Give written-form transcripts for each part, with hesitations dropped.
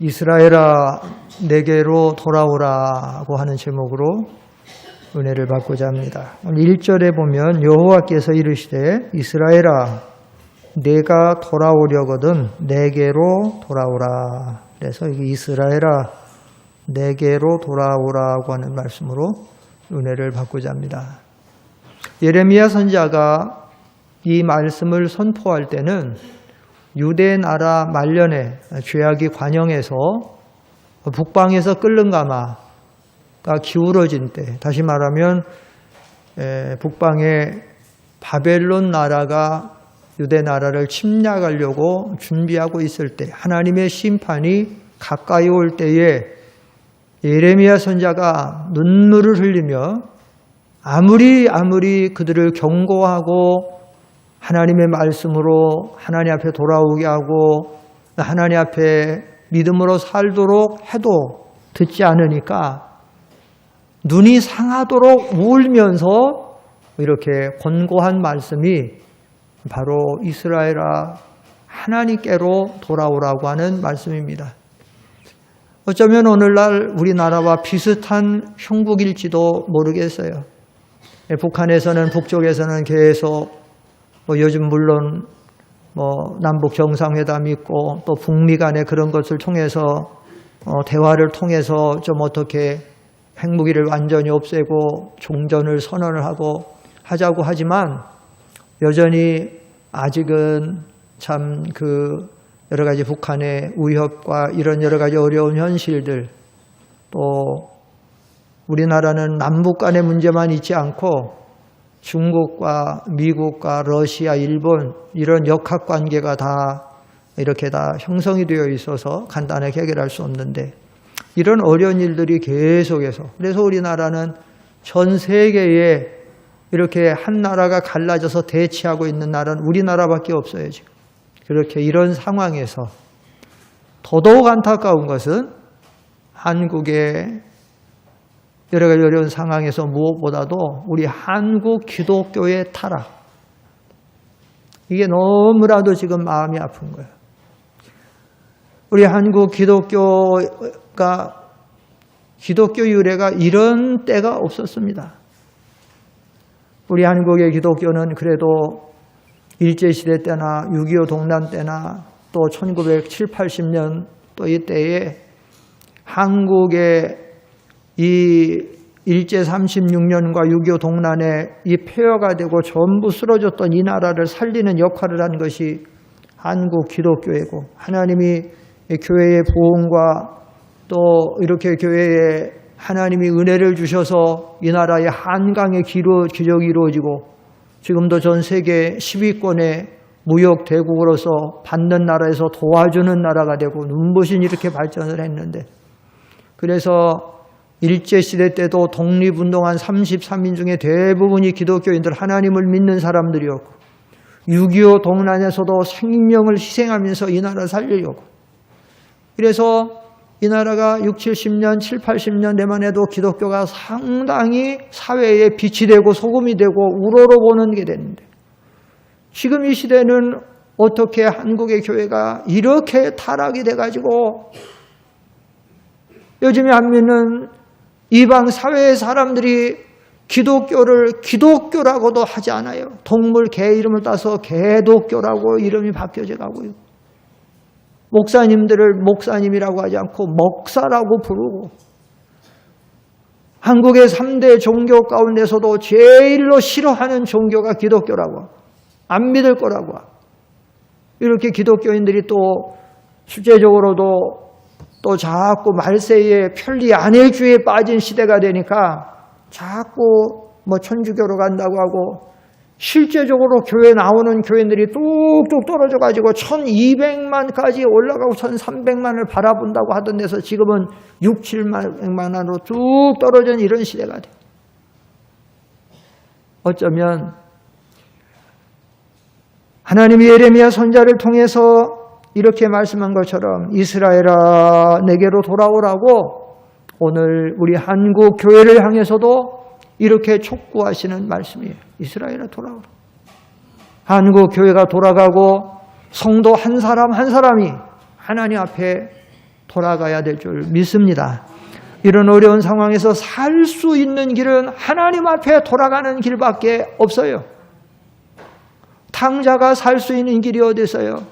이스라엘아 내게로 돌아오라고 하는 제목으로 은혜를 받고자 합니다. 1절에 보면 여호와께서 이르시되 이스라엘아 내가 돌아오려거든 내게로 돌아오라. 그래서 이스라엘아 내게로 돌아오라고 하는 말씀으로 은혜를 받고자 합니다. 예레미야 선지자가 이 말씀을 선포할 때는 유대 나라 말년에 죄악이 관영해서 북방에서 끓는 가마가 기울어진 때, 다시 말하면 북방의 바벨론 나라가 유대 나라를 침략하려고 준비하고 있을 때, 하나님의 심판이 가까이 올 때에 예레미야 선지자가 눈물을 흘리며 아무리 그들을 경고하고 하나님의 말씀으로 하나님 앞에 돌아오게 하고 하나님 앞에 믿음으로 살도록 해도 듣지 않으니까 눈이 상하도록 울면서 이렇게 권고한 말씀이 바로 이스라엘아 하나님께로 돌아오라고 하는 말씀입니다. 어쩌면 오늘날 우리나라와 비슷한 형국일지도 모르겠어요. 북한에서는 북쪽에서는 계속 요즘 물론 남북 정상회담이 있고 또 북미 간의 그런 것을 통해서 대화를 통해서 좀 어떻게 핵무기를 완전히 없애고 종전을 선언을 하자고 하지만 여전히 아직은 참 여러 가지 북한의 위협과 이런 여러 가지 어려운 현실들, 또 우리나라는 남북 간의 문제만 있지 않고 중국과 미국과 러시아, 일본 이런 역학관계가 다 이렇게 다 형성이 되어 있어서 간단하게 해결할 수 없는데 이런 어려운 일들이 계속해서, 그래서 우리나라는 전 세계에 이렇게 한 나라가 갈라져서 대치하고 있는 나라는 우리나라밖에 없어요 지금. 그렇게 이런 상황에서 더더욱 안타까운 것은 한국의 여러 가지 어려운 상황에서 무엇보다도 우리 한국 기독교의 타락, 이게 너무나도 지금 마음이 아픈 거예요. 우리 한국 기독교가 기독교 유래가 이런 때가 없었습니다. 우리 한국의 기독교는 그래도 일제시대 때나 6.25 동란 때나 또 1970, 80년 또 이때에 한국의 이 일제 36년과 6.25 동란에 이 폐허가 되고 전부 쓰러졌던 이 나라를 살리는 역할을 한 것이 한국 기독교이고, 하나님이 교회의 보험과 또 이렇게 교회에 하나님이 은혜를 주셔서 이 나라의 한강의 기적이 이루어지고 지금도 전 세계 10위권의 무역 대국으로서 받는 나라에서 도와주는 나라가 되고 눈부신 이렇게 발전을 했는데, 그래서 일제시대 때도 독립운동한 33인 중에 대부분이 기독교인들, 하나님을 믿는 사람들이었고 6.25 동란에서도 생명을 희생하면서 이 나라를 살리려고, 그래서 이 나라가 6, 70년, 7, 80년 대만 해도 기독교가 상당히 사회에 빛이 되고 소금이 되고 우러러보는 게 됐는데, 지금 이 시대는 어떻게 한국의 교회가 이렇게 타락이 돼가지고 요즘에 안 믿는 이방 사회의 사람들이 기독교를 기독교라고도 하지 않아요. 동물 개 이름을 따서 개독교라고 이름이 바뀌어져 가고요. 목사님들을 목사님이라고 하지 않고 목사라고 부르고, 한국의 3대 종교 가운데서도 제일로 싫어하는 종교가 기독교라고, 안 믿을 거라고, 이렇게 기독교인들이 또 실제적으로도 또 자꾸 말세에 편리 안일주의에 빠진 시대가 되니까 자꾸 천주교로 간다고 하고, 실제적으로 교회 나오는 교인들이 뚝뚝 떨어져가지고 1200만까지 올라가고 1300만을 바라본다고 하던 데서 지금은 6, 700만으로 쭉 떨어진 이런 시대가 돼. 어쩌면 하나님이 예레미야 선지자를 통해서 이렇게 말씀한 것처럼 이스라엘아 내게로 돌아오라고 오늘 우리 한국 교회를 향해서도 이렇게 촉구하시는 말씀이에요. 이스라엘아 돌아오라. 한국 교회가 돌아가고 성도 한 사람 한 사람이 하나님 앞에 돌아가야 될 줄 믿습니다. 이런 어려운 상황에서 살 수 있는 길은 하나님 앞에 돌아가는 길밖에 없어요. 탕자가 살 수 있는 길이 어디 있어요?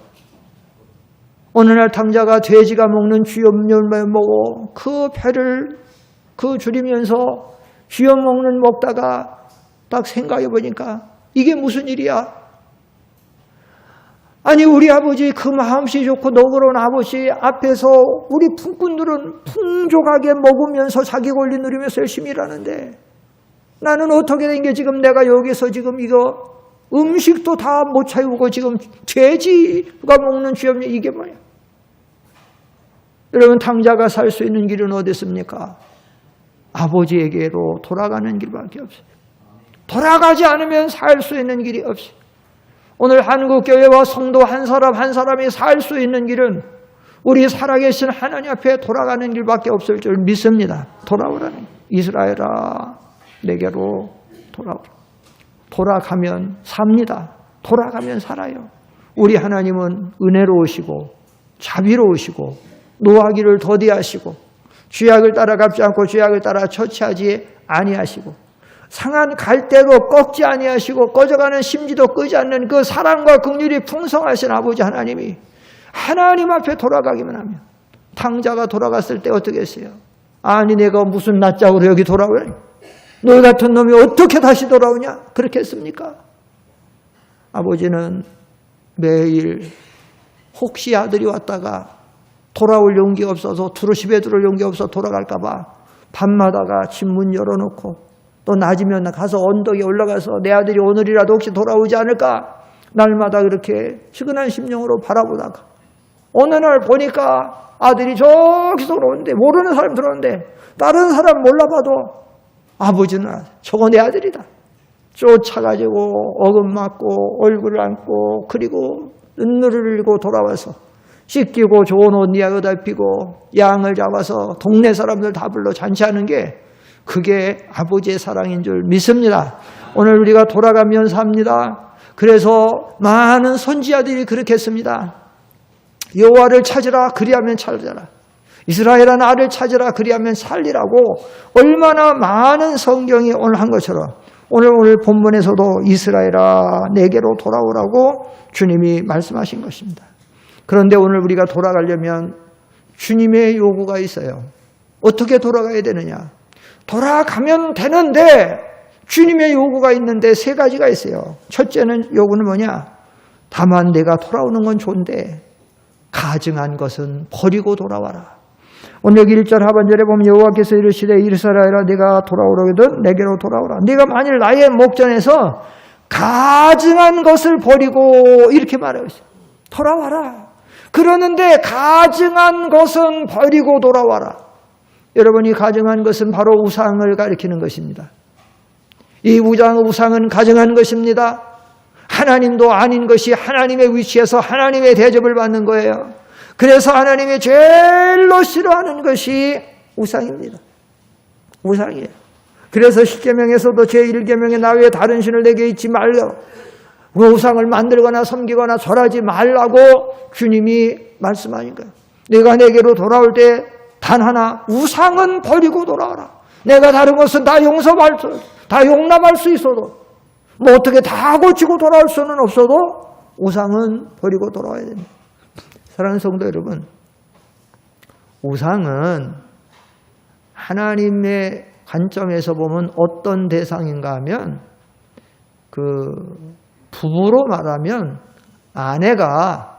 어느 날 탕자가 돼지가 먹는 쥐염을 먹고 그 배를 줄이면서 쥐염 먹다가 딱 생각해 보니까 이게 무슨 일이야? 아니 우리 아버지 그 마음씨 좋고 너그러운 아버지 앞에서 우리 품꾼들은 풍족하게 먹으면서 자기 권리 누리면서 열심히 일하는데 나는 어떻게 된 게 지금 내가 여기서 지금 이거 음식도 다 못 채우고 지금 돼지가 먹는 쥐염 이게 뭐야? 여러분 탕자가 살 수 있는 길은 어디 있습니까? 아버지에게로 돌아가는 길밖에 없어요. 돌아가지 않으면 살 수 있는 길이 없어요. 오늘 한국교회와 성도 한 사람이 살 수 있는 길은 우리 살아계신 하나님 앞에 돌아가는 길밖에 없을 줄 믿습니다. 돌아오라는 이스라엘아 내게로 돌아오라. 돌아가면 삽니다. 돌아가면 살아요. 우리 하나님은 은혜로우시고 자비로우시고 노하기를 더디하시고 쥐약을 따라갑지 않고 쥐약을 따라 처치하지 아니하시고 상한 갈대로 꺾지 아니하시고 꺼져가는 심지도 끄지 않는 그 사랑과 긍휼이 풍성하신 아버지 하나님이 하나님 앞에 돌아가기만 하면 탕자가 돌아갔을 때 어떻게 했어요? 아니 내가 무슨 낯짝으로 여기 돌아오냐? 너 같은 놈이 어떻게 다시 돌아오냐? 그렇게 했습니까? 아버지는 매일 혹시 아들이 왔다가 돌아올 용기가 없어서 두루십에 들어올 용기가 없어서 돌아갈까 봐 밤마다가 집 문 열어놓고 또 낮이면 가서 언덕에 올라가서 내 아들이 오늘이라도 혹시 돌아오지 않을까 날마다 그렇게 측은한 심령으로 바라보다가 어느 날 보니까 아들이 저기서 들어오는데 모르는 사람 들어오는데 다른 사람 몰라봐도 아버지는 저거 내 아들이다. 쫓아가지고 어금맞고 얼굴을 안고 그리고 눈물을 흘리고 돌아와서 씻기고 좋은 옷 이야기다 입히고 양을 잡아서 동네 사람들 다 불러 잔치하는 게 그게 아버지의 사랑인 줄 믿습니다. 오늘 우리가 돌아가면 삽니다. 그래서 많은 선지자들이 그렇게 했습니다. 여호와를 찾으라 그리하면 찾으라. 이스라엘아 나를 찾으라 그리하면 살리라고 얼마나 많은 성경이 오늘 한 것처럼 오늘 본문에서도 이스라엘아 내게로 돌아오라고 주님이 말씀하신 것입니다. 그런데 오늘 우리가 돌아가려면 주님의 요구가 있어요. 어떻게 돌아가야 되느냐? 돌아가면 되는데 주님의 요구가 있는데 세 가지가 있어요. 첫째는 요구는 뭐냐? 다만 내가 돌아오는 건 좋은데 가증한 것은 버리고 돌아와라. 오늘 여기 1절 하반절에 보면 여호와께서 이르시되 이스라엘아 네가 돌아오려거든 내게로 돌아오라. 네가 만일 나의 목전에서 가증한 것을 버리고 이렇게 말하고 있어요. 돌아와라. 그러는데 가증한 것은 버리고 돌아와라. 여러분이 가증한 것은 바로 우상을 가리키는 것입니다. 이 우상은 가증한 것입니다. 하나님도 아닌 것이 하나님의 위치에서 하나님의 대접을 받는 거예요. 그래서 하나님이 제일로 싫어하는 것이 우상입니다. 우상이에요. 그래서 십계명에서도 제1계명에 나 외에 다른 신을 내게 잊지 말라. 우상을 만들거나 섬기거나 절하지 말라고 주님이 말씀하신 거예요. 내가 내게로 돌아올 때 단 하나 우상은 버리고 돌아와라. 내가 다른 것은 다 용납할 수 있어도 뭐 어떻게 다 고치고 돌아올 수는 없어도 우상은 버리고 돌아와야 됩니다. 사랑하는 성도 여러분, 우상은 하나님의 관점에서 보면 어떤 대상인가 하면 부부로 말하면 아내가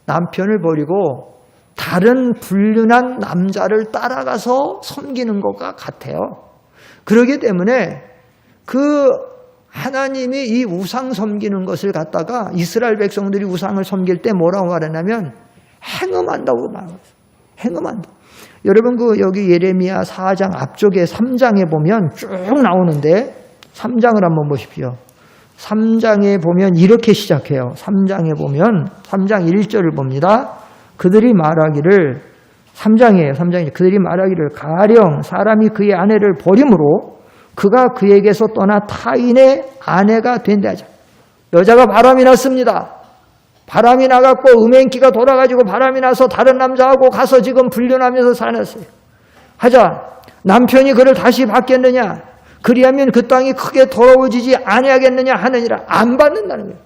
남편을 버리고 다른 불륜한 남자를 따라가서 섬기는 것과 같아요. 그렇기 때문에 하나님이 이 우상 섬기는 것을 갖다가 이스라엘 백성들이 우상을 섬길 때 뭐라고 말하냐면 행음한다고 말해요. 행음한다. 여러분 여기 예레미야 4장 앞쪽에 3장에 보면 쭉 나오는데 3장을 한번 보십시오. 3장에 보면 이렇게 시작해요. 3장에 보면 3장 1절을 봅니다. 그들이 말하기를 3장이에요. 그들이 말하기를 가령 사람이 그의 아내를 버림으로 그가 그에게서 떠나 타인의 아내가 된다 하자. 여자가 바람이 났습니다. 바람이 나갔고 음행기가 돌아가지고 바람이 나서 다른 남자하고 가서 지금 불륜하면서 살았어요. 하자. 남편이 그를 다시 받겠느냐? 그리하면 그 땅이 크게 더러워지지 아니하겠느냐 하느니라. 안 받는다는 거예요.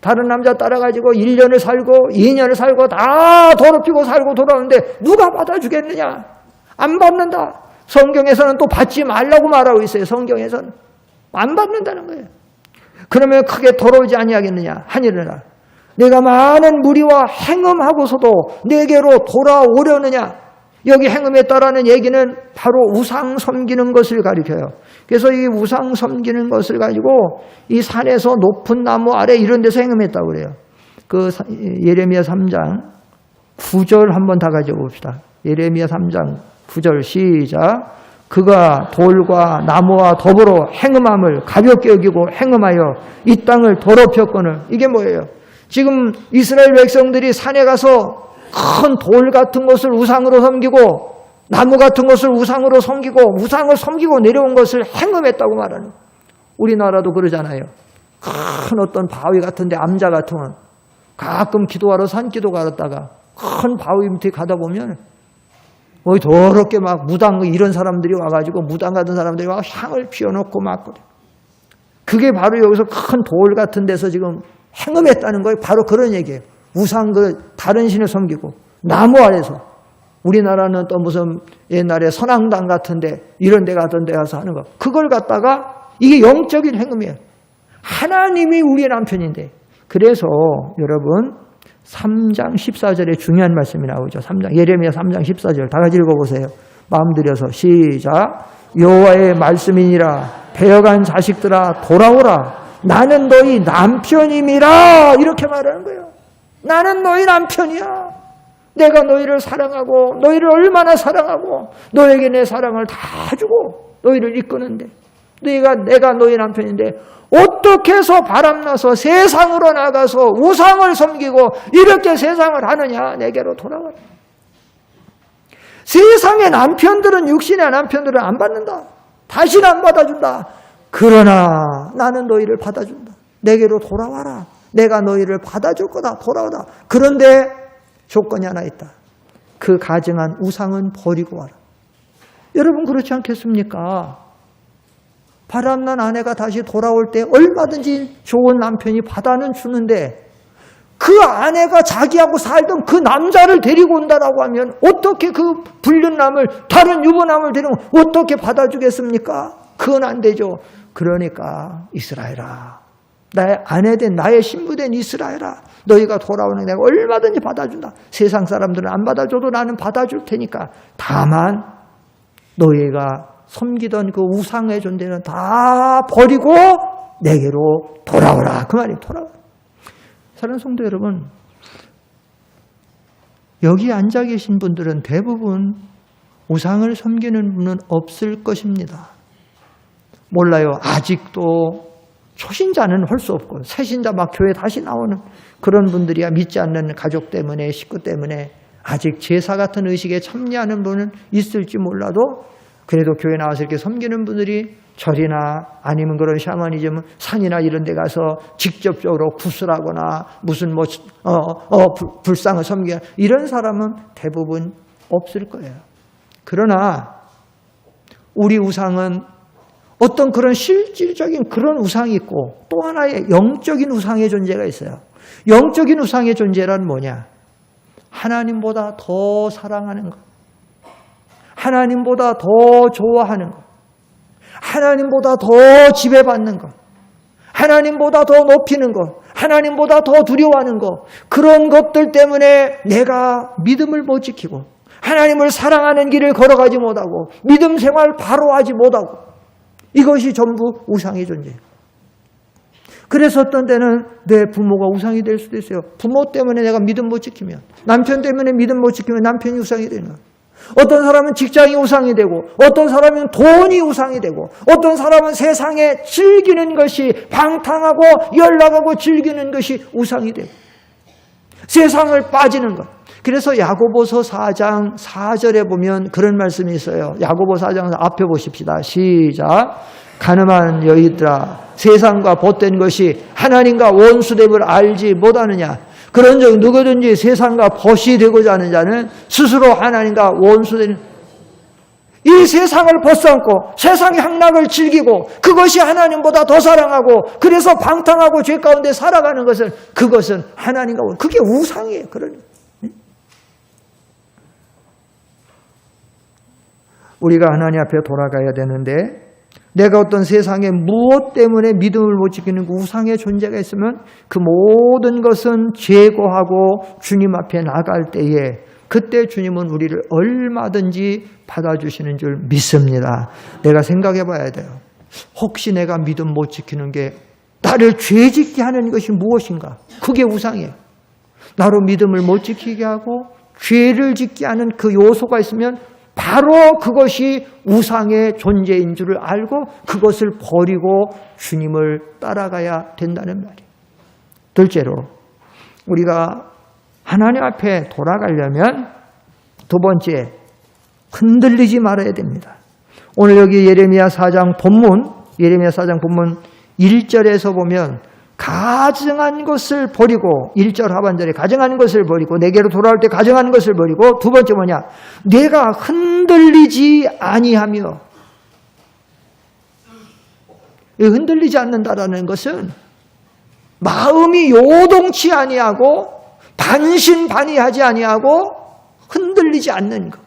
다른 남자 따라가지고 1년을 살고 2년을 살고 다 더럽히고 살고 돌아오는데 누가 받아주겠느냐? 안 받는다. 성경에서는 또 받지 말라고 말하고 있어요. 성경에서는. 안 받는다는 거예요. 그러면 크게 더러워지지 아니하겠느냐 하니라. 내가 많은 무리와 행음하고서도 내게로 돌아오려느냐. 여기 행음했다라는 얘기는 바로 우상 섬기는 것을 가리켜요. 그래서 이 우상 섬기는 것을 가지고 이 산에서 높은 나무 아래 이런 데서 행음했다고 그래요. 그 예레미야 3장 9절 한번 다 가져봅시다. 예레미야 3장 9절 시작. 그가 돌과 나무와 더불어 행음함을 가볍게 여기고 행음하여 이 땅을 더럽혔거늘. 이게 뭐예요? 지금 이스라엘 백성들이 산에 가서 큰 돌 같은 것을 우상으로 섬기고 나무 같은 것을 우상으로 섬기고 우상을 섬기고 내려온 것을 행음했다고 말하는. 우리나라도 그러잖아요. 큰 어떤 바위 같은데 암자 같으면 가끔 기도하러 산기도 갔다가 큰 바위 밑에 가다 보면 더럽게 막 무당 이런 사람들이 와가지고 무당 같은 사람들이 와 향을 피워놓고 막 그래. 그게 바로 여기서 큰 돌 같은 데서 지금 행음했다는 거예요. 바로 그런 얘기예요. 우상 다른 신을 섬기고 나무 아래서. 우리나라는 또 무슨 옛날에 선앙당 같은데 이런 데 가던 데 가서 하는 거. 그걸 갖다가 이게 영적인 행음이에요. 하나님이 우리의 남편인데. 그래서 여러분 3장 14절에 중요한 말씀이 나오죠. 3장 예레미야 3장 14절 다 같이 읽어보세요. 마음 들여서 시작. 여호와의 말씀이니라 배어간 자식들아 돌아오라. 나는 너희 남편임이라. 이렇게 말하는 거예요. 나는 너희 남편이야. 내가 너희를 사랑하고 너희를 얼마나 사랑하고 너에게 내 사랑을 다 주고 너희를 이끄는데 내가 너희 남편인데 어떻게 해서 바람나서 세상으로 나가서 우상을 섬기고 이렇게 세상을 하느냐. 내게로 돌아와라. 세상의 남편들은 육신의 남편들은 안 받는다. 다시는 안 받아준다. 그러나 나는 너희를 받아준다. 내게로 돌아와라. 내가 너희를 받아줄 거다. 돌아오다. 그런데 조건이 하나 있다. 그 가증한 우상은 버리고 와라. 여러분 그렇지 않겠습니까? 바람난 아내가 다시 돌아올 때 얼마든지 좋은 남편이 받아는 주는데 그 아내가 자기하고 살던 그 남자를 데리고 온다라고 하면 어떻게 그 불륜남을 다른 유부남을 데리고 어떻게 받아주겠습니까? 그건 안 되죠. 그러니까 이스라엘아, 나의 아내된 나의 신부된 이스라엘아, 너희가 돌아오는 내가 얼마든지 받아준다. 세상 사람들은 안 받아줘도 나는 받아줄 테니까 다만 너희가 섬기던 그 우상의 존재는 다 버리고 내게로 돌아오라. 그 말이 돌아오라. 사랑하는 성도 여러분, 여기 앉아 계신 분들은 대부분 우상을 섬기는 분은 없을 것입니다. 몰라요. 아직도 초신자는 할 수 없고 새신자 막 교회 다시 나오는 그런 분들이야 믿지 않는 가족 때문에 식구 때문에 아직 제사 같은 의식에 참여하는 분은 있을지 몰라도 그래도 교회 나와서 이렇게 섬기는 분들이 절이나 아니면 그런 샤머니즘 산이나 이런 데 가서 직접적으로 구슬하거나 무슨 불상을 섬기는 이런 사람은 대부분 없을 거예요. 그러나 우리 우상은 어떤 그런 실질적인 그런 우상이 있고 또 하나의 영적인 우상의 존재가 있어요. 영적인 우상의 존재란 뭐냐? 하나님보다 더 사랑하는 것, 하나님보다 더 좋아하는 것, 하나님보다 더 지배받는 것, 하나님보다 더 높이는 것, 하나님보다 더 두려워하는 것, 그런 것들 때문에 내가 믿음을 못 지키고 하나님을 사랑하는 길을 걸어가지 못하고 믿음 생활 바로 하지 못하고 이것이 전부 우상의 존재예요. 그래서 어떤 때는 내 부모가 우상이 될 수도 있어요. 부모 때문에 내가 믿음 못 지키면, 남편 때문에 믿음 못 지키면 남편이 우상이 되는 거예요. 어떤 사람은 직장이 우상이 되고 어떤 사람은 돈이 우상이 되고 어떤 사람은 세상에 즐기는 것이 방탕하고 연락하고 즐기는 것이 우상이 되고 세상을 빠지는 것. 그래서 야고보서 4장 4절에 보면 그런 말씀이 있어요. 야고보 4장 앞에 보십시다. 시작. 가늠한 여인들아, 세상과 벗된 것이 하나님과 원수됨을 알지 못하느냐. 그런즉 누구든지 세상과 벗이 되고자 하는 자는 스스로 하나님과 원수되는, 이 세상을 벗삼고 세상의 향락을 즐기고 그것이 하나님보다 더 사랑하고 그래서 방탕하고 죄 가운데 살아가는 것은, 그것은 하나님과 그게 우상이에요. 그러니 우리가 하나님 앞에 돌아가야 되는데, 내가 어떤 세상에 무엇 때문에 믿음을 못 지키는 그 우상의 존재가 있으면 그 모든 것은 제거하고 주님 앞에 나갈 때에, 그때 주님은 우리를 얼마든지 받아주시는 줄 믿습니다. 내가 생각해 봐야 돼요. 혹시 내가 믿음 못 지키는 게 나를 죄짓게 하는 것이 무엇인가? 그게 우상이에요. 나로 믿음을 못 지키게 하고 죄를 짓게 하는 그 요소가 있으면 바로 그것이 우상의 존재인 줄을 알고 그것을 버리고 주님을 따라가야 된다는 말이에요. 둘째로, 우리가 하나님 앞에 돌아가려면 두 번째, 흔들리지 말아야 됩니다. 오늘 여기 예레미야 4장 본문 1절에서 보면 가증한 것을 버리고, 1절 하반절에 가증한 것을 버리고 내게로 돌아올 때 가증한 것을 버리고, 두 번째 뭐냐? 내가 흔들리지 아니하며. 흔들리지 않는다라는 것은 마음이 요동치 아니하고 반신반의하지 아니하고 흔들리지 않는 것.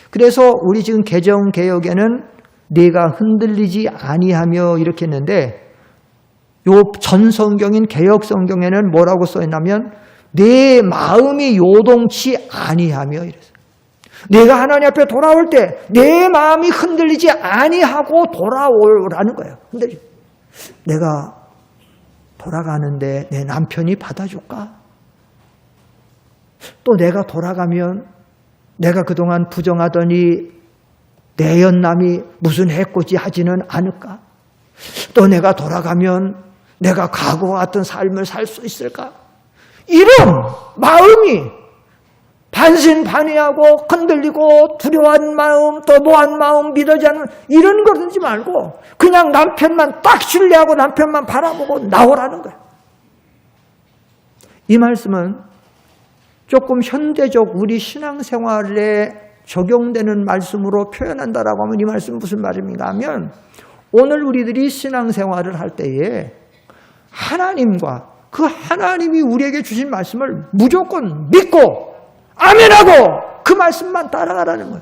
그래서 우리 지금 개정 개혁에는 내가 흔들리지 아니하며 이렇게 했는데, 요 전 성경인 개혁 성경에는 뭐라고 써 있냐면 내 마음이 요동치 아니하며 이랬어요. 내가 하나님 앞에 돌아올 때 내 마음이 흔들리지 아니하고 돌아오라는 거예요. 흔들리지. 내가 돌아가는데 내 남편이 받아줄까? 또 내가 돌아가면 내가 그동안 부정하더니 내 연남이 무슨 해코지 하지는 않을까? 또 내가 돌아가면 내가 과거와 같은 삶을 살 수 있을까? 이런 마음이 반신반의하고 흔들리고 두려워한 마음, 또 뭐한 마음, 믿어지 않는 이런 거 듣지 말고 그냥 남편만 딱 신뢰하고 남편만 바라보고 나오라는 거예요. 이 말씀은 조금 현대적 우리 신앙생활에 적용되는 말씀으로 표현한다라고 하면 이 말씀은 무슨 말입니까 하면, 오늘 우리들이 신앙생활을 할 때에 하나님과 그 하나님이 우리에게 주신 말씀을 무조건 믿고 아멘하고 그 말씀만 따라가라는 거예요.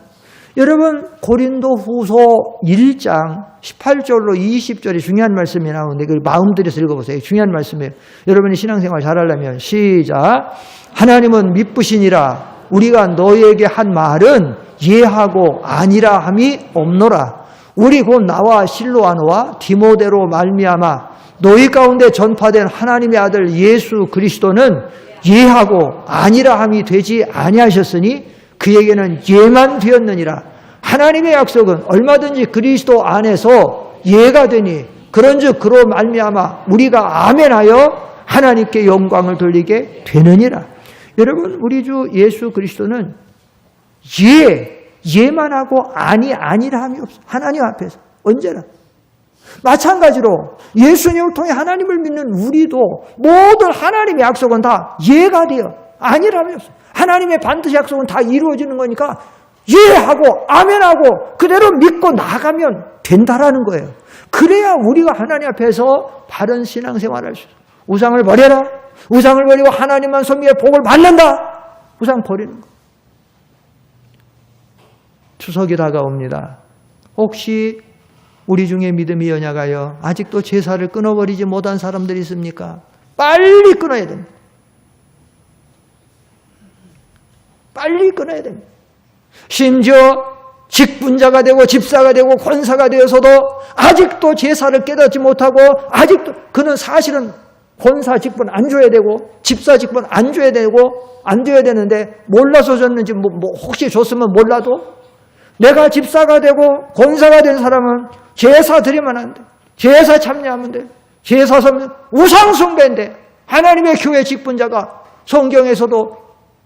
여러분, 고린도후서 1장 18절로 20절이 중요한 말씀이 나오는데 그걸 마음 들여서 읽어보세요. 중요한 말씀이에요. 여러분이 신앙생활 잘하려면 시작. 하나님은 미쁘시니라. 우리가 너희에게 한 말은 예하고 아니라 함이 없노라. 우리 곧 나와 실로아노와 디모데로 말미암아 너희 가운데 전파된 하나님의 아들 예수 그리스도는 예하고 아니라 함이 되지 아니하셨으니 그에게는 예만 되었느니라. 하나님의 약속은 얼마든지 그리스도 안에서 예가 되니 그런즉 그로 말미암아 우리가 아멘하여 하나님께 영광을 돌리게 되느니라. 여러분, 우리 주 예수 그리스도는 예만 하고 아니라 함이 없어. 하나님 앞에서 언제나. 마찬가지로 예수님을 통해 하나님을 믿는 우리도 모든 하나님의 약속은 다 예가 되어 아니라면 없어. 하나님의 반드시 약속은 다 이루어지는 거니까 예하고 아멘하고 그대로 믿고 나가면 된다라는 거예요. 그래야 우리가 하나님 앞에서 바른 신앙생활을 할 수 있어요. 우상을 버려라. 우상을 버리고 하나님만 섬기에 복을 받는다. 우상 버리는 거. 추석이 다가옵니다. 혹시 우리 중에 믿음이 연약하여 아직도 제사를 끊어버리지 못한 사람들이 있습니까? 빨리 끊어야 됩니다. 빨리 끊어야 됩니다. 심지어 직분자가 되고 집사가 되고 권사가 되어서도 아직도 제사를 깨닫지 못하고 아직도 그는 사실은 권사 직분 안 줘야 되고 집사 직분 안 줘야 되고 안 줘야 되는데 몰라서 줬는지 혹시 줬으면 몰라도 내가 집사가 되고 권사가 된 사람은 제사 드리면 안 돼. 제사 참여하면 돼. 제사 섬는 우상 숭배인데 하나님의 교회 직분자가 성경에서도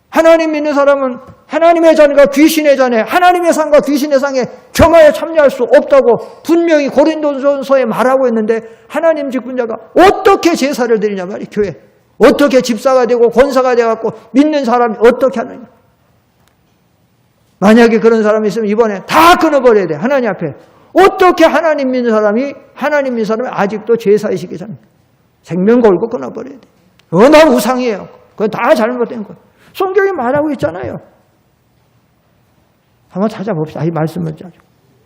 하나님 믿는 사람은 하나님의 자녀가 귀신의 자녀, 하나님의 상과 귀신의 상에 겸하여 참여할 수 없다고 분명히 고린도전서에 말하고 있는데 하나님 직분자가 어떻게 제사를 드리냐 말이에요. 교회. 어떻게 집사가 되고 권사가 되어갖고 믿는 사람이 어떻게 하느냐. 만약에 그런 사람이 있으면 이번에 다 끊어버려야 돼. 하나님 앞에. 어떻게 하나님 믿는 사람이 아직도 제사의식이 삽니까? 생명 걸고 끊어버려야 돼. 나 우상이에요. 그건 다 잘못된 거예요. 성경이 말하고 있잖아요. 한번 찾아봅시다. 이 말씀을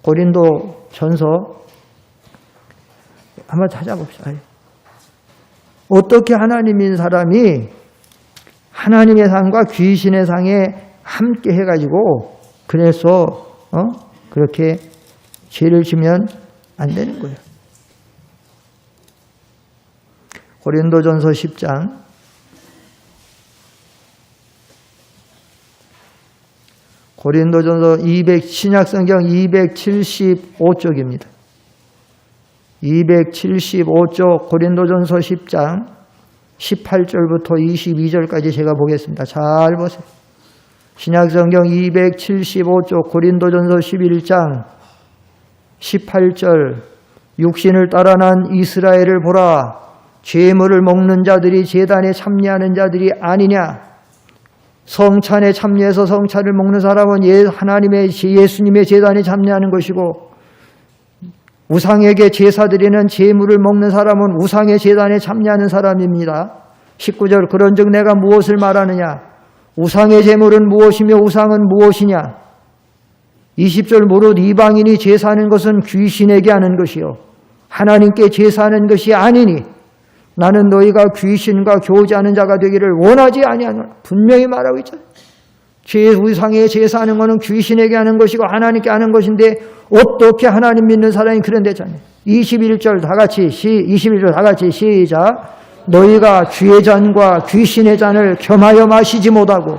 고린도 전서 한번 찾아봅시다. 어떻게 하나님 믿는 사람이 하나님의 상과 귀신의 상에 함께 해가지고 그래서 그렇게 죄를 지면 안 되는 거예요. 고린도전서 10장 고린도전서 신약성경 275쪽입니다. 275쪽 고린도전서 10장 18절부터 22절까지 제가 보겠습니다. 잘 보세요. 신약성경 275쪽 고린도전서 11장 18절 육신을 따라 난 이스라엘을 보라. 죄물을 먹는 자들이 제단에 참여하는 자들이 아니냐. 성찬에 참여해서 성찬을 먹는 사람은 예수님의 제단에 참여하는 것이고 우상에게 제사 드리는 제물을 먹는 사람은 우상의 제단에 참여하는 사람입니다. 19절 그런즉 내가 무엇을 말하느냐. 우상의 제물은 무엇이며 우상은 무엇이냐. 20절 무릇 이방인이 제사하는 것은 귀신에게 하는 것이요 하나님께 제사하는 것이 아니니 나는 너희가 귀신과 교제하는 자가 되기를 원하지 아니하노라. 분명히 말하고 있잖아요. 우상에 제사하는 것은 귀신에게 하는 것이고 하나님께 하는 것인데 어떻게 하나님 믿는 사람이 그런 데잖아요. 21절 다 같이 21절 다 같이 시작. 너희가 주의 잔과 귀신의 잔을 겸하여 마시지 못하고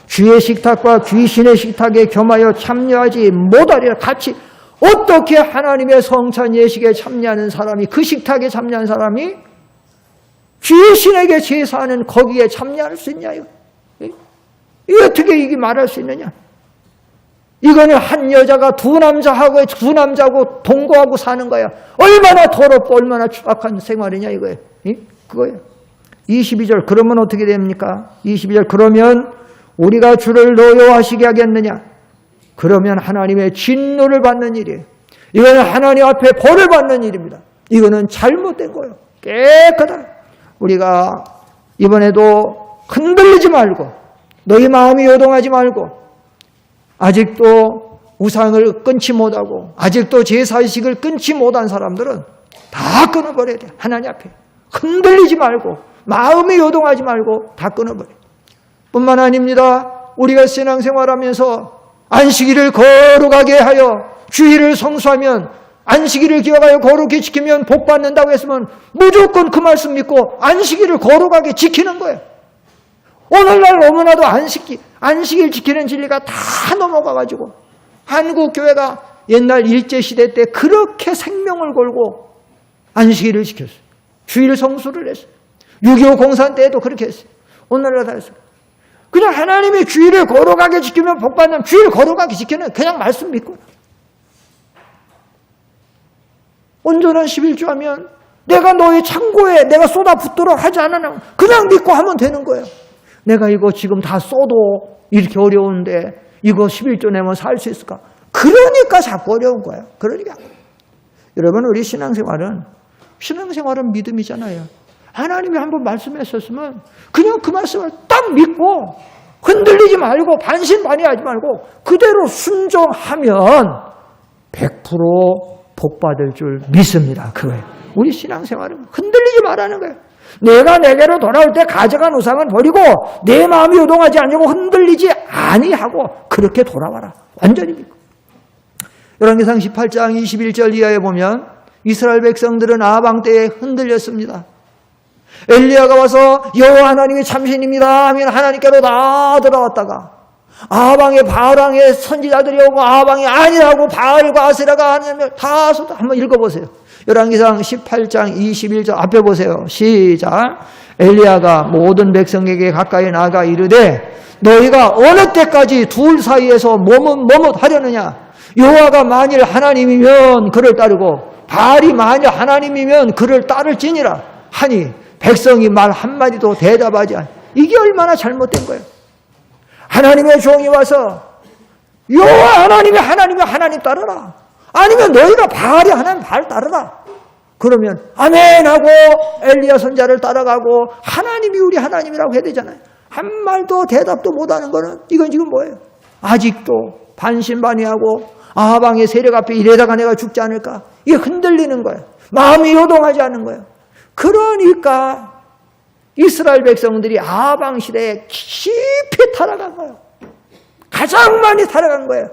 주의 식탁과 귀신의 식탁에 겸하여 참여하지 못하리라. 같이 어떻게 하나님의 성찬 예식에 참여하는 사람이 그 식탁에 참여하는 사람이 귀신에게 제사하는 거기에 참여할 수 있냐요? 이 어떻게 이게 말할 수 있느냐? 이거는 한 여자가 두 남자하고 동거하고 사는 거야. 얼마나 더럽고 얼마나 추악한 생활이냐 이거예요. 그거예요. 22절 그러면 어떻게 됩니까? 22절 그러면 우리가 주를 노여워하시게 하겠느냐? 그러면 하나님의 진노를 받는 일이에요. 이거는 하나님 앞에 벌을 받는 일입니다. 이거는 잘못된 거예요. 깨끗하다. 우리가 이번에도 흔들리지 말고 너희 마음이 요동하지 말고 아직도 우상을 끊지 못하고 아직도 제사의식을 끊지 못한 사람들은 다 끊어버려야 돼. 하나님 앞에 흔들리지 말고 마음이 요동하지 말고 다 끊어버려요. 뿐만 아닙니다. 우리가 신앙생활하면서 안식일을 거룩하게 하여 주일을 성수하면 안식일을 기억하여 거룩히 지키면 복 받는다고 했으면 무조건 그 말씀 믿고 안식일을 거룩하게 지키는 거예요. 오늘날 너무나도 안식일 지키는 진리가 다 넘어가가지고 한국 교회가 옛날 일제시대 때 그렇게 생명을 걸고 안식일을 지켰어요. 주일 성수를 했어요. 6.25 공산 때에도 그렇게 했어요. 오늘날 다 했어요. 그냥 하나님이 주일을 거룩하게 지키면 복 받는 주일 거룩하게 지키는 그냥 말씀 믿고 온전한 11조 하면 내가 너의 창고에 내가 쏟아붓도록 하지 않으나 그냥 믿고 하면 되는 거예요. 내가 이거 지금 다 써도 이렇게 어려운데 이거 11조 내면 살 수 있을까? 그러니까 자꾸 어려운 거예요. 그러니까 여러분 우리 신앙생활은 믿음이잖아요. 하나님이 한번 말씀하셨으면 그냥 그 말씀을 딱 믿고 흔들리지 말고 반신반의하지 말고 그대로 순종하면 100% 복받을 줄 믿습니다. 그거예요. 우리 신앙생활은 흔들리지 말라는 거예요. 내가 내게로 돌아올 때 가져간 우상은 버리고 내 마음이 요동하지 않고 흔들리지 아니하고 그렇게 돌아와라. 완전히 믿고. 열왕기상 18장 21절 이하에 보면 이스라엘 백성들은 아방 때에 흔들렸습니다. 엘리야가 와서 여호와 하나님이 참신입니다 하면 하나님께로 다 돌아왔다가 아방의 바알왕의 선지자들이 오고 아방이 아니라고 바알과 아세라가 아니면 다 한번 읽어보세요. 열왕기상 18장 21절 앞에 보세요. 시작. 엘리야가 모든 백성에게 가까이 나가 이르되 너희가 어느 때까지 둘 사이에서 머뭇하려느냐. 여호와가 만일 하나님이면 그를 따르고 바알이 만일 하나님이면 그를 따를지니라 하니 백성이 말 한마디도 대답하지 않아. 이게 얼마나 잘못된 거예요. 하나님의 종이 와서 여호와 하나님이 하나님 따르라. 아니면 너희가 바알이 하나님 바알 따르라. 그러면 아멘 하고 엘리야 선자를 따라가고 하나님이 우리 하나님이라고 해야 되잖아요. 한 말도 대답도 못하는 거는 이건 지금 뭐예요? 아직도 반신반의하고 아방의 세력 앞에 이래다가 내가 죽지 않을까? 이게 흔들리는 거예요. 마음이 요동하지 않는 거예요. 그러니까 이스라엘 백성들이 아방 시대에 깊이 타락한 거예요. 가장 많이 타락한 거예요.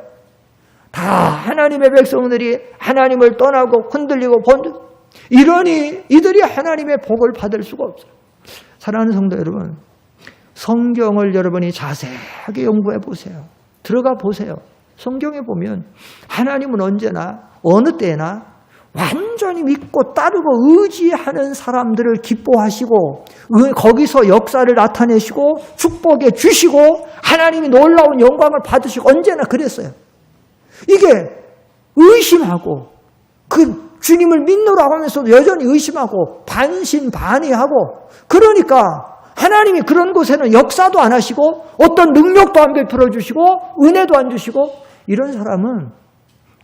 다 하나님의 백성들이 하나님을 떠나고 흔들리고 이러니 이들이 하나님의 복을 받을 수가 없어요. 사랑하는 성도 여러분, 성경을 여러분이 자세하게 연구해 보세요. 들어가 보세요. 성경에 보면 하나님은 언제나 어느 때나 완전히 믿고 따르고 의지하는 사람들을 기뻐하시고 거기서 역사를 나타내시고 축복해 주시고 하나님이 놀라운 영광을 받으시고 언제나 그랬어요. 이게 의심하고 그 주님을 믿노라고 하면서도 여전히 의심하고 반신반의하고 그러니까 하나님이 그런 곳에는 역사도 안 하시고 어떤 능력도 안 베풀어 주시고 은혜도 안 주시고 이런 사람은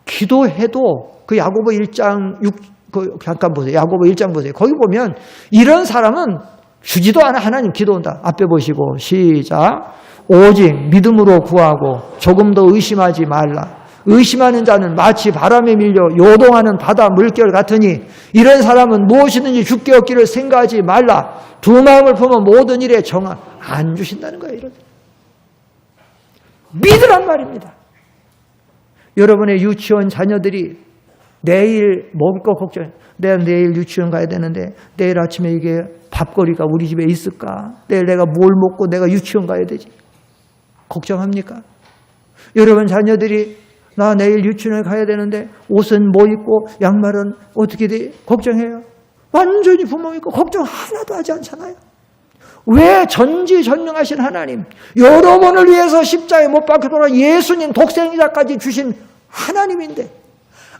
기도해도 그 야고보 1장 6 잠깐 보세요. 야고보 1장 보세요. 거기 보면 이런 사람은 주지도 않아 하나님 기도한다. 앞에 보시고 시작. 오직 믿음으로 구하고 조금 더 의심하지 말라. 의심하는 자는 마치 바람에 밀려 요동하는 바다 물결 같으니 이런 사람은 무엇이든지 죽게 얻기를 생각하지 말라. 두 마음을 품은 모든 일에 정한 안 주신다는 거예요. 이렇게. 믿으란 말입니다. 여러분의 유치원 자녀들이 내일 먹을 거 걱정해. 내가 내일 유치원 가야 되는데 내일 아침에 이게 밥거리가 우리 집에 있을까? 내일 내가 뭘 먹고 내가 유치원 가야 되지? 걱정합니까? 여러분 자녀들이 나 내일 유치원에 가야 되는데 옷은 뭐 입고 양말은 어떻게 돼? 걱정해요. 완전히 부모 있고 걱정 하나도 하지 않잖아요. 왜 전지전능하신 하나님, 여러분을 위해서 십자가에 못 박혀 돌아 예수님 독생자까지 주신 하나님인데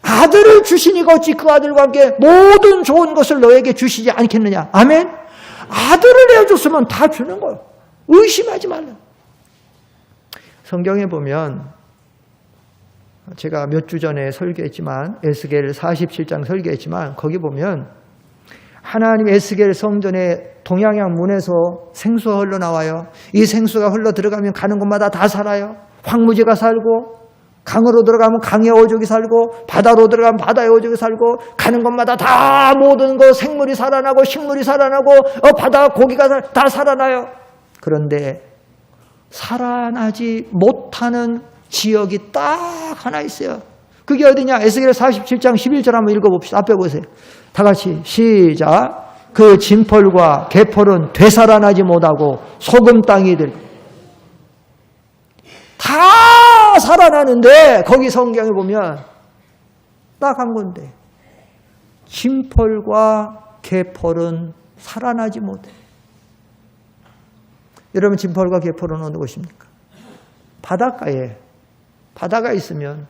아들을 주시니 어찌 그 아들과 함께 모든 좋은 것을 너에게 주시지 않겠느냐. 아멘. 아들을 내어줬으면 다 주는 거예요. 의심하지 말라. 성경에 보면 제가 몇 주 전에 설교했지만 에스겔 47장 설교했지만 거기 보면 하나님 에스겔 성전의 동양양 문에서 생수가 흘러나와요. 이 생수가 흘러 들어가면 가는 곳마다 다 살아요. 황무지가 살고 강으로 들어가면 강의 어족이 살고 바다로 들어가면 바다의 어족이 살고 가는 곳마다 다 모든 거 생물이 살아나고 식물이 살아나고 바다 고기가 다 살아나요. 그런데 살아나지 못하는 지역이 딱 하나 있어요. 그게 어디냐? 에스겔 47장 11절 한번 읽어봅시다. 앞에 보세요. 다 같이 시작. 그 진펄과 개펄은 되살아나지 못하고 소금 땅이 될. 다 살아나는데 거기 성경에 보면 딱 한 건데 진펄과 개펄은 살아나지 못해. 여러분 진펄과 개펄은 어느 곳입니까? 바닷가에 바다가 있으면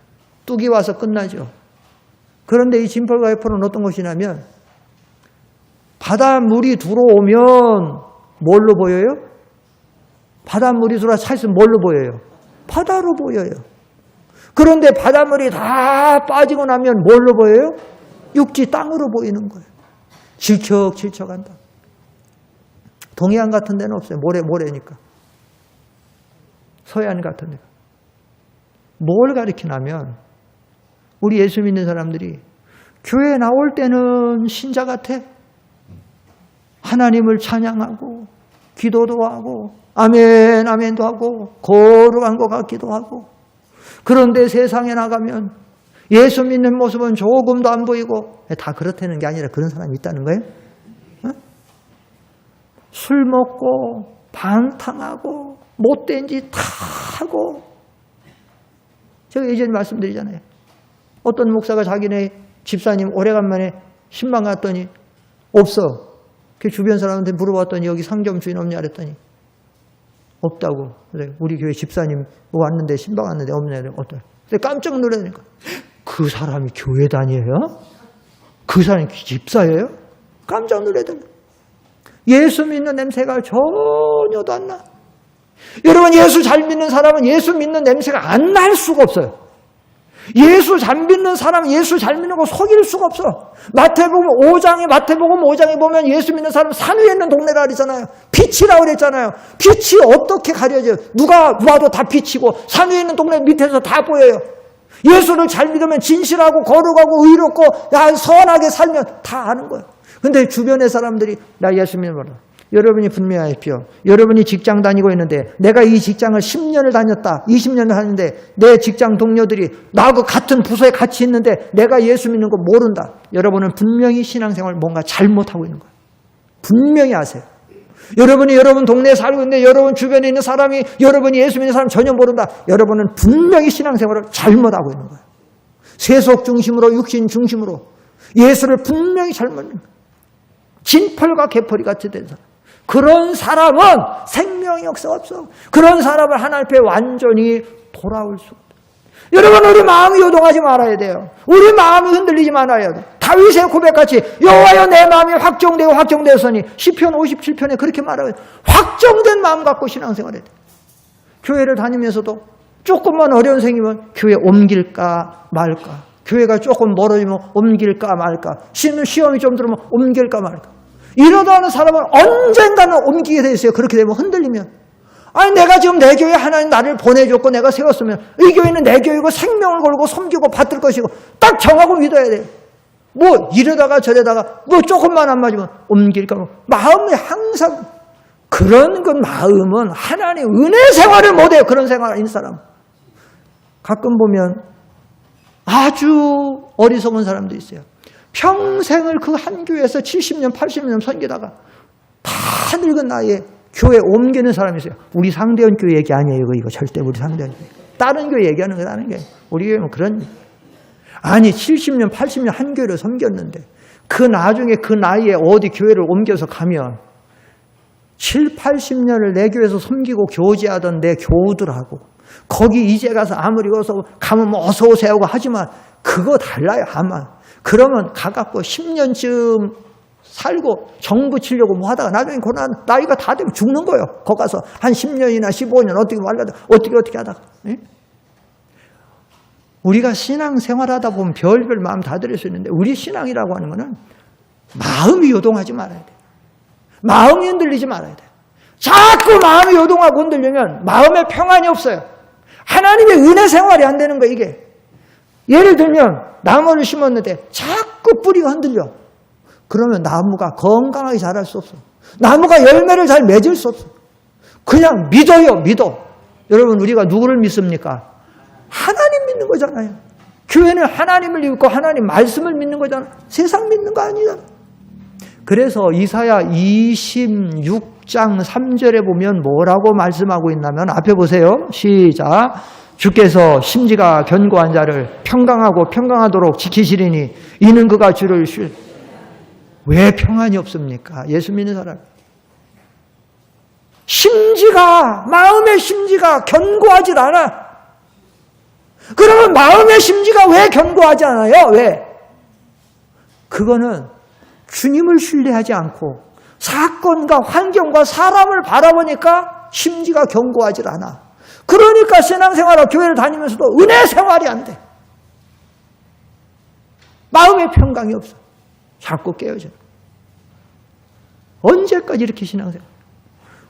뚝이 와서 끝나죠. 그런데 이 진펄과 개펄은 어떤 곳이냐면 바닷물이 들어오면 뭘로 보여요? 바닷물이 들어와 차 있으면 뭘로 보여요? 바다로 보여요. 그런데 바닷물이 다 빠지고 나면 뭘로 보여요? 육지 땅으로 보이는 거예요. 질척질척한다. 동해안 같은 데는 없어요. 모래니까. 서해안 같은 데가. 뭘 가리키냐면 우리 예수 믿는 사람들이 교회 나올 때는 신자 같아. 하나님을 찬양하고 기도도 하고 아멘 아멘도 하고 거룩한 것 같기도 하고 그런데 세상에 나가면 예수 믿는 모습은 조금도 안 보이고 다 그렇다는 게 아니라 그런 사람이 있다는 거예요. 어? 술 먹고 방탕하고 못된 짓 다 하고 제가 예전에 말씀드리잖아요. 어떤 목사가 자기네 집사님 오래간만에 신방 갔더니 없어. 그 주변 사람한테 물어봤더니 여기 상점 주인 없냐 그랬더니 없다고. 그래 우리 교회 집사님 왔는데 신방 왔는데 없냐 어떠? 그래 깜짝 놀라니까 그 사람이 교회 다녀요? 그 사람이 집사예요? 깜짝 놀라더니 예수 믿는 냄새가 전혀도 안 나. 여러분, 예수 잘 믿는 사람은 예수 믿는 냄새가 안 날 수가 없어요. 예수 잘 믿는 사람은 예수 잘 믿는 거 속일 수가 없어. 마태복음 5장에 보면 예수 믿는 사람은 산 위에 있는 동네라 그러잖아요. 빛이라고 그랬잖아요. 빛이 어떻게 가려져요? 누가 와도 다 빛이고 산 위에 있는 동네 밑에서 다 보여요. 예수를 잘 믿으면 진실하고 거룩하고 의롭고 선하게 살면 다 아는 거예요. 근데 주변의 사람들이 나 예수 믿는 거라. 여러분이 분명히 아십시오. 여러분이 직장 다니고 있는데 내가 이 직장을 10년을 다녔다. 20년을 다녔는데 내 직장 동료들이 나하고 같은 부서에 같이 있는데 내가 예수 믿는 거 모른다. 여러분은 분명히 신앙생활 뭔가 잘못하고 있는 거예요. 분명히 아세요. 여러분이 여러분 동네에 살고 있는데 여러분 주변에 있는 사람이 여러분이 예수 믿는 사람 전혀 모른다. 여러분은 분명히 신앙생활을 잘못하고 있는 거예요. 세속 중심으로 육신 중심으로 예수를 분명히 잘못 믿는 거예요. 진펄과 개펄이 같이 된 사람. 그런 사람은 생명의 역사가 없어. 그런 사람을 하나님 앞에 완전히 돌아올 수 없다. 여러분, 우리 마음이 요동하지 말아야 돼요. 우리 마음이 흔들리지 말아야 돼요. 다윗의 고백같이 여호와여 내 마음이 확정되었으니 시편 57편에 그렇게 말하고 확정된 마음 갖고 신앙생활해야 돼요. 교회를 다니면서도 조금만 어려운 생기면 교회 옮길까 말까. 교회가 조금 멀어지면 옮길까 말까. 시험이 좀 들으면 옮길까 말까. 이러다 하는 사람은 언젠가는 옮기게 돼 있어요. 그렇게 되면 흔들리면. 아니 내가 지금 내 교회에 하나님 나를 보내줬고 내가 세웠으면 이 교회는 내 교회고 생명을 걸고 섬기고 받을 것이고 딱 정하고 믿어야 돼요. 뭐 이러다가 저러다가 뭐 조금만 안 맞으면 옮길까. 마음이 항상 그런 건 마음은 하나님 은혜 생활을 못해요. 그런 생활인 사람. 가끔 보면 아주 어리석은 사람도 있어요. 평생을 그 한 교회에서 70년, 80년 섬기다가 다 늙은 나이에 교회 옮기는 사람이 있어요. 우리 상대원 교회 얘기 아니에요. 이거 절대 우리 상대원 교회. 다른 교회 얘기하는 거 다른 게 우리 교회는 그런 아니 70년, 80년 한 교회를 섬겼는데 그 나중에 그 나이에 어디 교회를 옮겨서 가면 7, 80년을 내 교회에서 섬기고 교제하던 내 교우들하고 거기 이제 가서 아무리 가면 뭐 어서 오세요 하고 하지만 그거 달라요. 아마 그러면 가갖고 10년쯤 살고 정부 치려고 뭐 하다가 나중에 고난 나이가 다 되면 죽는 거예요. 거기 가서 한 10년이나 15년 어떻게 하다가. 예? 우리가 신앙생활하다 보면 별별 마음 다 들을 수 있는데 우리 신앙이라고 하는 거는 마음이 요동하지 말아야 돼요. 마음이 흔들리지 말아야 돼요. 자꾸 마음이 요동하고 흔들리면 마음에 평안이 없어요. 하나님의 은혜 생활이 안 되는 거예요. 이게. 예를 들면 나무를 심었는데 자꾸 뿌리가 흔들려. 그러면 나무가 건강하게 자랄 수 없어. 나무가 열매를 잘 맺을 수 없어. 그냥 믿어. 여러분 우리가 누구를 믿습니까? 하나님 믿는 거잖아요. 교회는 하나님을 믿고 하나님 말씀을 믿는 거잖아요. 세상 믿는 거 아니잖아. 그래서 이사야 26장 3절에 보면 뭐라고 말씀하고 있냐면 앞에 보세요. 시작. 주께서 심지가 견고한 자를 평강하도록 지키시리니 이는 그가 주를 왜 평안이 없습니까? 예수 믿는 사람. 마음의 심지가 견고하지 않아. 그러면 마음의 심지가 왜 견고하지 않아요? 왜? 그거는 주님을 신뢰하지 않고 사건과 환경과 사람을 바라보니까 심지가 견고하지 않아. 그러니까 신앙생활과 교회를 다니면서도 은혜 생활이 안 돼. 마음의 평강이 없어. 자꾸 깨어져. 언제까지 이렇게 신앙생활?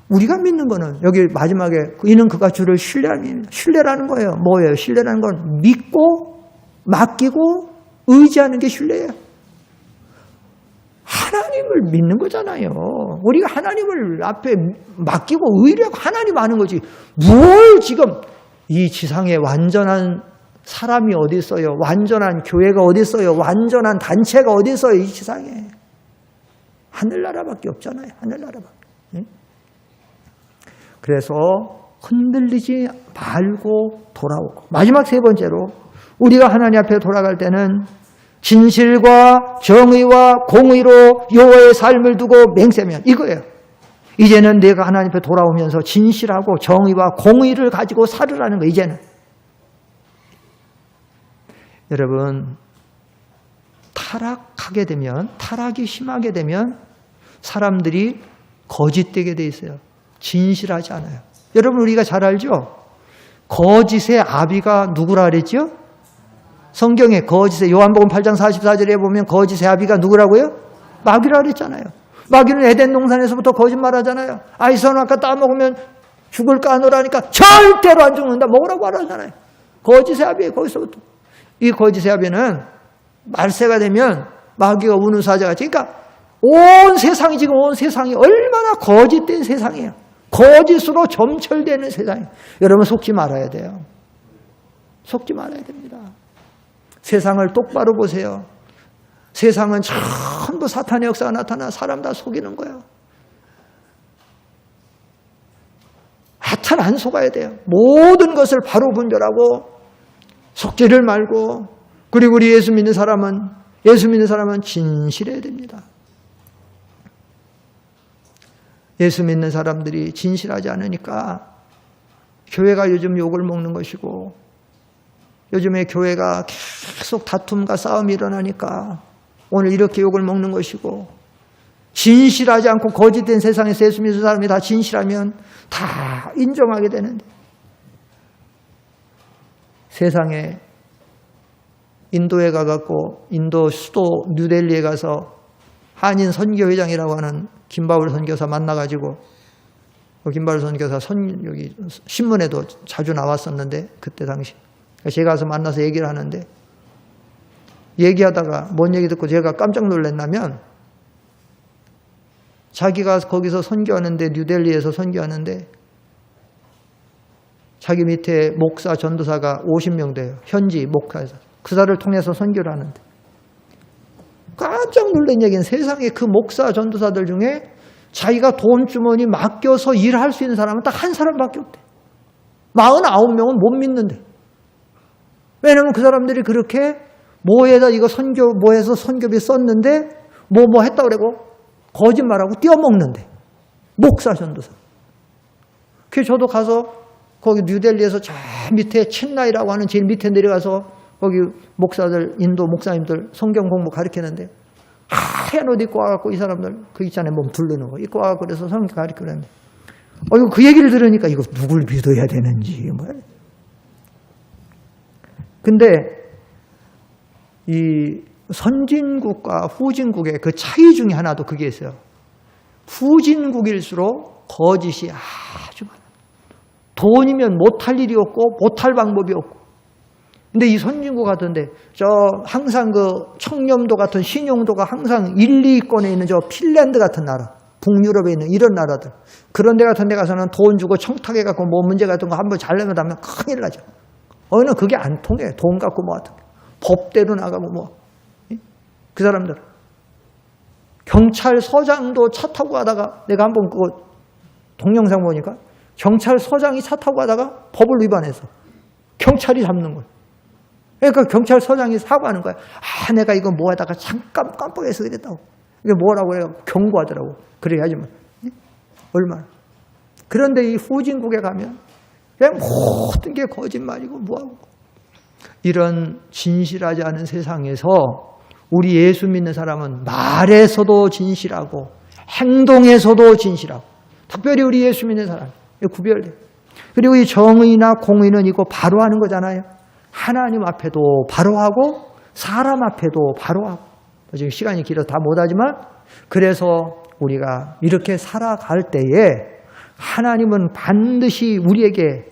우리가 믿는 거는 여기 마지막에 이는 그가 주를 신뢰합니다. 신뢰라는 거예요. 뭐예요? 신뢰라는 건 믿고 맡기고 의지하는 게 신뢰예요. 하나님을 믿는 거잖아요. 우리가 하나님을 앞에 맡기고 의뢰하고 하나님 아는 거지. 뭘 지금 이 지상에 완전한 사람이 어디 있어요? 완전한 교회가 어디 있어요? 완전한 단체가 어디 있어요? 이 지상에. 하늘나라밖에 없잖아요. 하늘나라밖에. 응? 그래서 흔들리지 말고 돌아오고. 마지막 세 번째로 우리가 하나님 앞에 돌아갈 때는 진실과 정의와 공의로 여호와의 삶을 두고 맹세면 이거예요. 이제는 내가 하나님 앞에 돌아오면서 진실하고 정의와 공의를 가지고 살으라는 거 이제는. 여러분 타락이 심하게 되면 사람들이 거짓되게 돼 있어요. 진실하지 않아요. 여러분 우리가 잘 알죠? 거짓의 아비가 누구라 그랬죠? 성경에 거짓의 요한복음 8장 44절에 보면 거짓의 아비가 누구라고요? 마귀라 그랬잖아요. 마귀는 에덴 동산에서부터 거짓말하잖아요. 아이 선악과 따먹으면 죽을까 하노라니까 절대로 안 죽는다 먹으라고 하잖아요. 거짓의 아비예요. 거기서부터. 이 거짓의 아비는 말세가 되면 마귀가 우는 사자같이, 그러니까 온 세상이 지금 온 세상이 얼마나 거짓된 세상이에요. 거짓으로 점철되는 세상이에요. 여러분 속지 말아야 돼요. 속지 말아야 됩니다. 세상을 똑바로 보세요. 세상은 전부 사탄의 역사가 나타나 사람 다 속이는 거예요. 하여튼 안 속아야 돼요. 모든 것을 바로 분별하고 속지를 말고, 그리고 우리 예수 믿는 사람은 진실해야 됩니다. 예수 믿는 사람들이 진실하지 않으니까 교회가 요즘 욕을 먹는 것이고, 요즘에 교회가 계속 다툼과 싸움이 일어나니까 오늘 이렇게 욕을 먹는 것이고, 진실하지 않고 거짓된 세상에서 예수 믿는 사람이 다 진실하면 다 인정하게 되는데, 세상에 인도에 가갖고 인도 수도 뉴델리에 가서 한인 선교회장이라고 하는 김바울 선교사 만나가지고, 김바울 선교사 여기 신문에도 자주 나왔었는데, 그때 당시 제가 가서 만나서 얘기를 하는데, 얘기하다가 뭔 얘기 듣고 제가 깜짝 놀랐냐면, 자기가 거기서 선교하는데, 뉴델리에서 선교하는데 자기 밑에 목사 전도사가 50명 돼요. 현지 목사에서. 그사를 통해서 선교를 하는데, 깜짝 놀란 얘기는 세상에 그 목사 전도사들 중에 자기가 돈 주머니 맡겨서 일할 수 있는 사람은 딱 한 사람밖에 없대. 49명은 못 믿는데. 왜냐면 그 사람들이 그렇게 뭐에다 이거 뭐해서 선교비 썼는데 뭐 했다고 그러고 거짓말하고 띄어먹는데. 목사 전도사. 그래서 저도 가서 거기 뉴델리에서 저 밑에 첸나이라고 하는 제일 밑에 내려가서 거기 목사들, 인도 목사님들 성경 공부 가르치는데, 하얀 옷 입고 와갖고 이 사람들 그 있잖아요, 몸 둘르는 거 입고 와갖고 그래서 성경 가르치는데, 이거 그 얘기를 들으니까 이거 누굴 믿어야 되는지 뭐. 근데 이 선진국과 후진국의 그 차이 중에 하나도 그게 있어요. 후진국일수록 거짓이 아주 많아요. 돈이면 못할 일이 없고 못할 방법이 없고. 근데 이 선진국 같은데, 항상 그 청렴도 같은 신용도가 항상 1, 2위권에 있는 핀란드 같은 나라, 북유럽에 있는 이런 나라들, 그런 데 같은 데 가서는 돈 주고 청탁해갖고 뭐 문제 같은 거 한번 잘내면 하면 큰일 나죠. 어느 그게 안 통해. 돈 갖고 뭐 같은 거. 법대로 나가고 뭐. 그 사람들. 경찰서장도 차 타고 가다가, 내가 한번 그거 동영상 보니까 경찰서장이 차 타고 가다가 법을 위반해서 경찰이 잡는 거예요. 그러니까 경찰서장이 사과하는 거야. 내가 이거 뭐 하다가 잠깐 깜빡해서 그랬다고. 이게 뭐라고 해요? 경고하더라고. 그래 하지만. 얼마나. 그런데 이 후진국에 가면 그냥 모든 게 거짓말이고 뭐하고. 이런 진실하지 않은 세상에서 우리 예수 믿는 사람은 말에서도 진실하고 행동에서도 진실하고, 특별히 우리 예수 믿는 사람 구별돼요. 그리고 이 정의나 공의는 이거 바로 하는 거잖아요. 하나님 앞에도 바로 하고 사람 앞에도 바로 하고. 지금 시간이 길어서 다 못하지만, 그래서 우리가 이렇게 살아갈 때에 하나님은 반드시 우리에게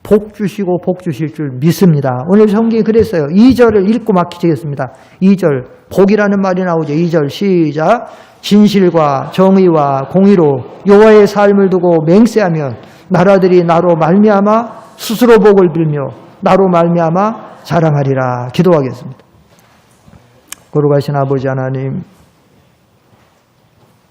복 주시고 복 주실 줄 믿습니다. 오늘 성경이 그랬어요. 2절을 읽고 마치겠습니다. 2절 복이라는 말이 나오죠. 2절 시작. 진실과 정의와 공의로 여호와의 삶을 두고 맹세하면 나라들이 나로 말미암아 스스로 복을 빌며 나로 말미암아 자랑하리라. 기도하겠습니다. 거룩하신 아버지 하나님,